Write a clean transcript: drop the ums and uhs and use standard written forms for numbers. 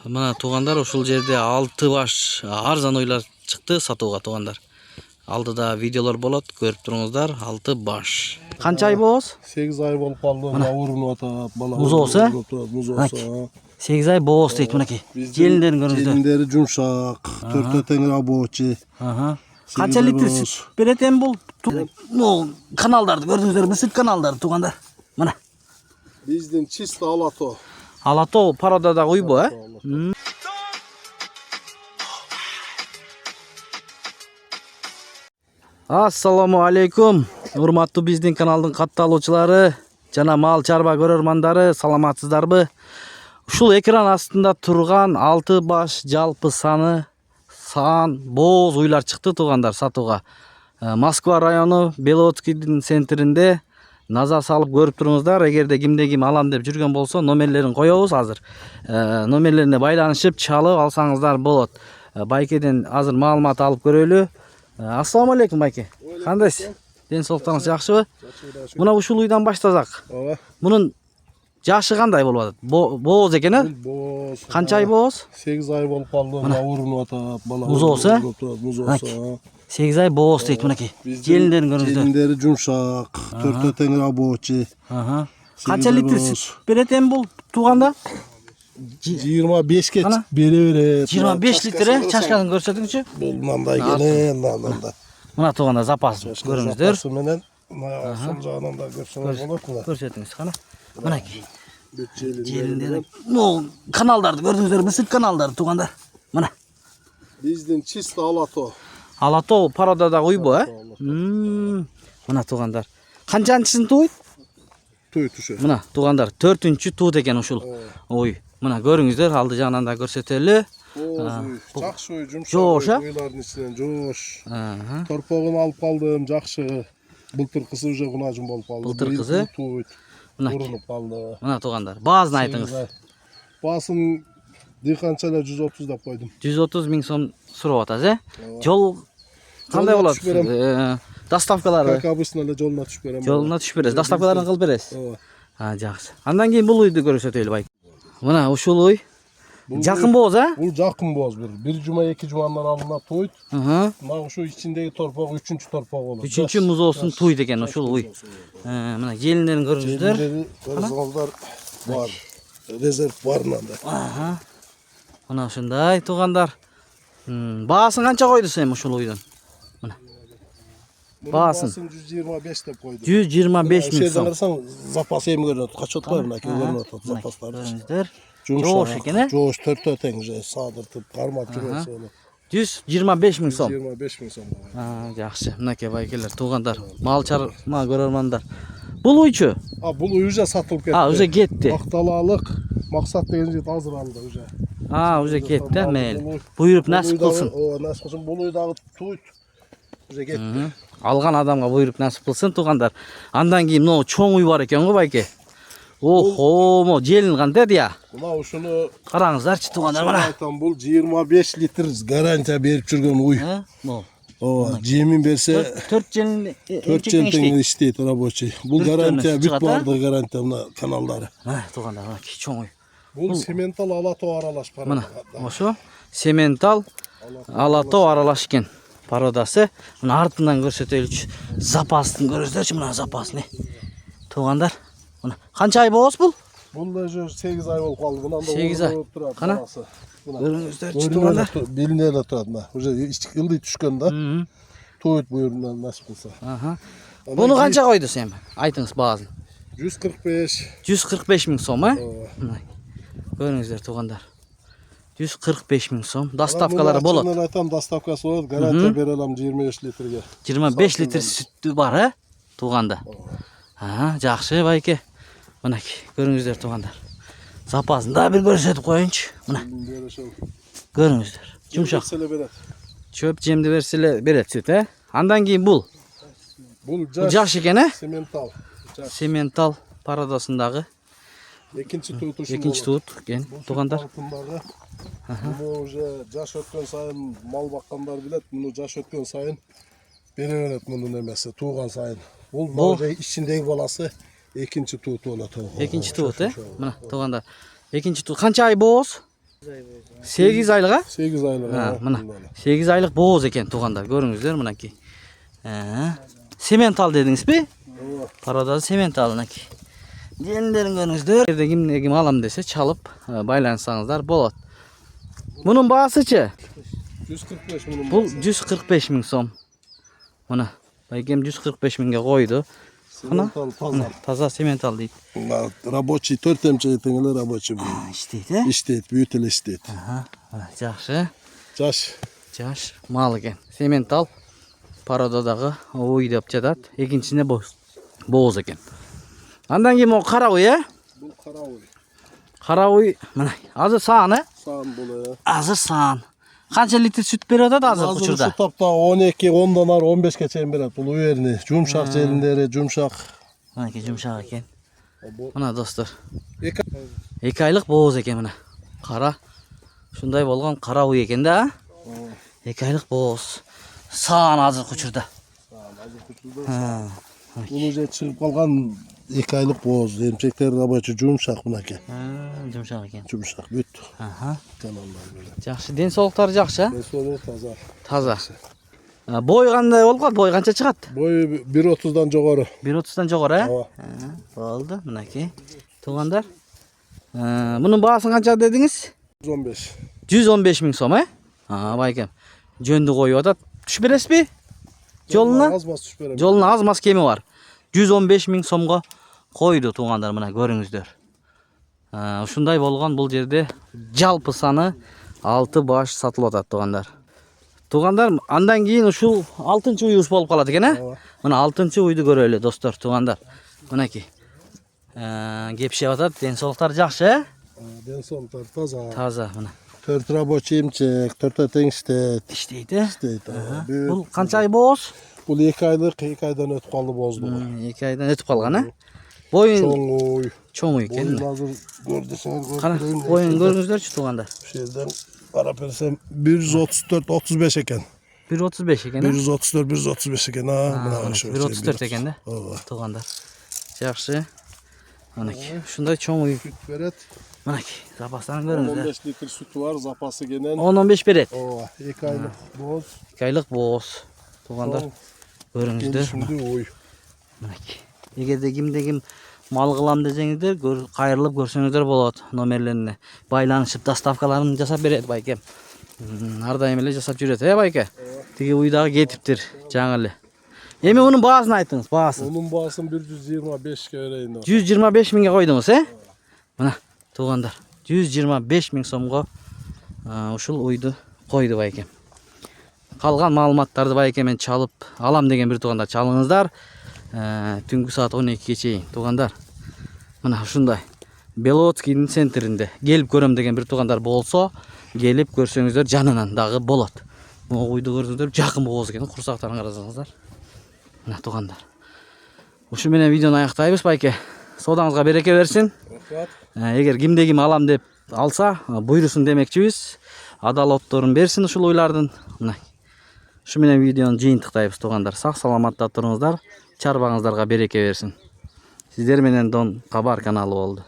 Mana туғандар ушул жерде 6 баш арзан ойлар чыкты сатууга туғандар. Алдыда видеолор болот, көрүп туруңуздар, 6 баш. Канча ай болобуз? 8 ай болуп калды. Ауырынып атат, бала. Музоосу? Музоосу. 8 ай болобуз дейт мынакей. Желиндерин көрүңүздөр. Желиндери жумшак, 4 тең рабочий. Канча литр сүт берет эми бул? Могу каналдарды көрдүңүздөр, сүт каналдары туғандар. Мына. Биздин чисто Алато. Алато пародадагы уйбу, Ассаламу алейкум. Урматтуу биздин каналдын катталуучулары жана мал чарба көрөрмандары, саламатсыздарбы? Ушул экран астында турган 6 баш жалпы саны бооз уйлар чыкты туғандар сатууга. Москва району Беловодскийдин центринде назар салып көрүп туруңуздар. Эгерде кимде ким алам деп жүргөн болсо, номерлерин коёбуз азыр. Номерлерине байланышып чалып алсаңыздар болот. Байкеден азыр маалымат алып көрөлү. Ассаламу алейкум байке. Кандайсыз? Ден соолуктарыңыз жакшыбы? Мына ушул уйдан баштасак. Мунун жашы кандай болуп атат? Бооз экен, Бооз. Канча ай бооз? 8 ай болуп калды. Ауырынып атат, бала. Музоосу? Музоосу. 8 ай бооз дейт мынакей. Желиндерин көрүңүздөр. Желиндери жумшак, 4 тең рабочий. Канча литр сүт берет эми бул туганда? 25 ке бере берет. 25 литр, чашкасын көрсөтүңүзчү. Бул мындай келен, мындай. Мына туганда запасын көрүңүздөр. Запасы менен сол жагынан да көрсөңүз болот мына. Көрсөтүңүз кана. Мынакей. Желиндери. Могу каналдарды көрдүңүздөр, сүт каналдары тугандар. Мына. Биздин чисто Алато. Алато пародадагы уйбу, Мына тугандар. Канчанчысын тууйт? Туйт ушу. Мына тугандар 4-чү туут экен ушул ой. Мына көрүңүздөр, алды жагынан да көрсөтөлү. Жакшы ой, жумшак. Жош, Ойлардын ичинен жош. Торпогун алып калдым, жакшы. Былтыркысы уже кунажым болуп калды. Былтыркысы? Туйт. Урунуп калды. Мына тугандар. Баазын айтыңыз. Баасын дыйканчалар 130 деп койдум. 130 миң сом сурап атасыз, Жол кандай болот? Доставкалары? Как обычно эле жолуна түшүп берем. Жолуна түшүп бересиз. Доставкаларын кылып бересиз. Жакшы. Андан кийин бул уйду көрсөтөлү байке. Мына ушул уй. Жакын бооз, Бул жакын бооз. Бир жума, 2 жумадан алдына туйт. Мына ушу ичиндеги торпог 3-чү торпог болот. 3-чү музоосун туйт экен ушул уй. Мына желиндерин көрүңүздөр. Резервдар бар. Резерв бар мында. Мына ушундай тугандар. Баасын канча койдуз эми ушул уйдун? Мына. Баасын 125 деп койдум. 125 миң сом. Карасаң запас эми көрүнөт. Качат бар мына көрүнөт запастар. Көрүңүздөр. Жош экен, Жош 4 тең уже садыртып кармап жүрөт. 125 миң сом. 125 миң сом. Жакшы. Мынакей байкелер, тугандар, мал чарма көрөрмандар. Бул уйчу? Бул уй уже сатылып кетти. Уже кетти. Акталаалык максат деген жигит азыр алды уже. Уже кетти, мейли. Буйруп насип кылсын. Насип кылсын. Бул уй дагы туйт. Уже кетти. Алган адамга буйруп насип кылсын тугандар. Андан кийин могу чоң уй бар экен го байке. Мо желин кандай дия? Мына ушуну караңыздарчы тугандар, мына. Айтам, бул 25 литр гарантия берип жүргөн уй. Жемин берсе 4 желин 4 жел тең иштейт рабочий. Бул гарантия бүт барды гарантия мына каналдары. Тугандар, мына чоң уй. Бул сементал Алато аралаш парода. Мына ошо сементал Алато аралаш экен пародасы. Мына артынан көрсөтөлүчү. Запастын көрөсүздарчы, мына запасын. Тугандар, мына канча ай бооз бул? Бул уже 8 ай болуп калды. Мындан да 8 ай. Кана? Көрүңүздөрчү тугандар. Белине эле турат мына. Уже ылдый түшкөн да. Туйт буйрунан насип кылса. Буну канча койдуз эми? Айтыңыз баазын. 145. 145 миң сом, Көрүңүздөр тугандар. 145 миң сом. Доставкалары болот. Мен айтам, доставкасы болот. Гарантия бере алам 25 литрге. 25 литр сүттү бар, туганда. Жакшы байке. Мынакей, көрүңүздөр тугандар. Запасын да бир көрсөтүп коеюнчу. Мына. Көрүңүздөр. Жумшак. Чөп жемди берселе берет сүт, Андан кийин бул. Бул жаш экен, Сементал. Сементал пародасындагы. Экинчи туут ушул. Экинчи туут экен, тугандар. Муну уже жаш өткөн сайын мал баккандар билет, муну жаш өткөн сайын бере берет мунун эмеси, тууган сайын. Бул ичиндеги баласы экинчи туут болот. Экинчи туут, Мына тугандар. Экинчи туут канча ай бооз? 8 aylık ha? 8 aylık. Ha, mana 8 aylık boğaz eкен tuğanlar. Görüңүздөр mınaki. Semental dediniz mi? Parada semental mınaki. Diyenlerin görüңүздөр. Kim alam dese çalıp baylansanızlar bolat. Bunun bahasıçı? 145 bunun. Bu 145 bin som. Mana baykem 145 binge koydu. Semental taza. Taza semental deydi. Рабочий 4 emçeyetini рабочий bu. İşteydi. İşteyt, büyütül işteyt. Aha, жақсы. Caş. Mal eкен. Semental paradadağı oy деп жатат. Екіншісіне боз екен. Андан кейін о қара ой, Bu kara oy. Қара ой, мына азыр саан, Sağın bunu. Азыр саан. Қанша литр süt беріп жатат азыр Hazır учурда? şu tapta 12, 10'dan ar 15'e çeyin berat. Bunu üyerini. Cumşak jelinderi, cumşak. Мынакей жұмшақ екен. Мына достар. 2 2 айлық боз екен мына. Қара. Шундай болған қара ой екен да. 2 айлық боз. Саан азыр учурда. Bunu je çıkıp kalgan 2 aylık boz. Emçekler rабочий cumşak bunake. Жұмшақ екен. Cumşak büt. Аха. Kanallar böyle. Жақсы, денсаулықтары жақсы, Ben sonra taza. таза. Бой қандай болып қалды? Бой қанша шығады? Boyu 1.30'dan жоғары. 1.30-дан жоғары, Ооба. Болды, мінекей. Туғандар. Бұның бағасын қанша дедіңіз? 115. 115 мың сом, байкем. Жөнді қойып атат. Түш бересіз бе? Жолына? Az bas tuş berem. Жолына аз мас кемі бар. 115 мың сомға қойды туғандар, мына көріңіздер. Ушундай болған бұл жерде жалпы саны 6 баш сатылып атат туғандар. Туғандар, андан кейін ушул 6-чы уйубуз болуп калат экен, Мына 6-чы уйду көрөлү достор, туғандар. Мынакей. Кепшеп атат, денсаулыктары жакшы, Densoluklar taza. Таза, мына. 4 рабочий emçek, 4 teң işteyt. İştейт, İşteyt. Бул канча ай боз? Bu 2 aylık, 2 aydan ötüp kaldı bozdu. 2 ayдан өтүп калган, Boyun Çoğun oy. чоң экен. Boyun hazır gördüseniz Кана, boyun көрүңүздөрчү туғандар. Şeyden karap etsem 134-35 eken. 1.35 экен, 134-135 eken. Ha, 1.34 экен да, туғандар. Жакшы. Мынакей, ушундай чоң уй. Süt veret. Мынакей, запастарын көрүңүздөр. 15 litre sütü var, zapası genen. 10-15 берет. 2 aylık boz. 2 айлык боз. Туғандар, көрүңүздөр. Şimdi oy. Мынакей. Эгерде ким мал кылам десеңиздер, кайрылып көрсөңүздөр болот номерлерине. Байланышып доставкаларын жасап берет байкем. Ар дайым эле жасап жүрөт, байке? Тиги уйдагы кетиптир, жаңы эле. Эми унун баасын айтыңыз, баасын. Onun bağısını 125'e vereyim. 125 миңге койдуңуз, Мына, туғандар. 125 миң сомго ушул уйду койду байкем. Калган маалыматтарды байкемен чалып алам деген бир туғандар чалыңыздар. Түнгі саат 12-ге чейин туғандар. Мына ушундай Белоцкийдин центринде келип көрөм деген бир туғандар болсо, келип көрсөңүздөр жанынан дагы болот. Могу уйду көрсөңүздөр жакын боз экен, курсактарын карасаңыздар. Мына туғандар. Ушу менен видеону аяктайбыз байке. Содаңызга береке берсин. Эгер кимде ким алам деп алса, буйрусун демекчибиз. Адалотторун берсин ушул уйлардын. Мына. Ушу менен видеону жыйынтыктайбыз туғандар. Сак саламатта туруңуздар. Чарбаңыздарга береке берсин. Сиздер менен Дон Кабар каналы болду.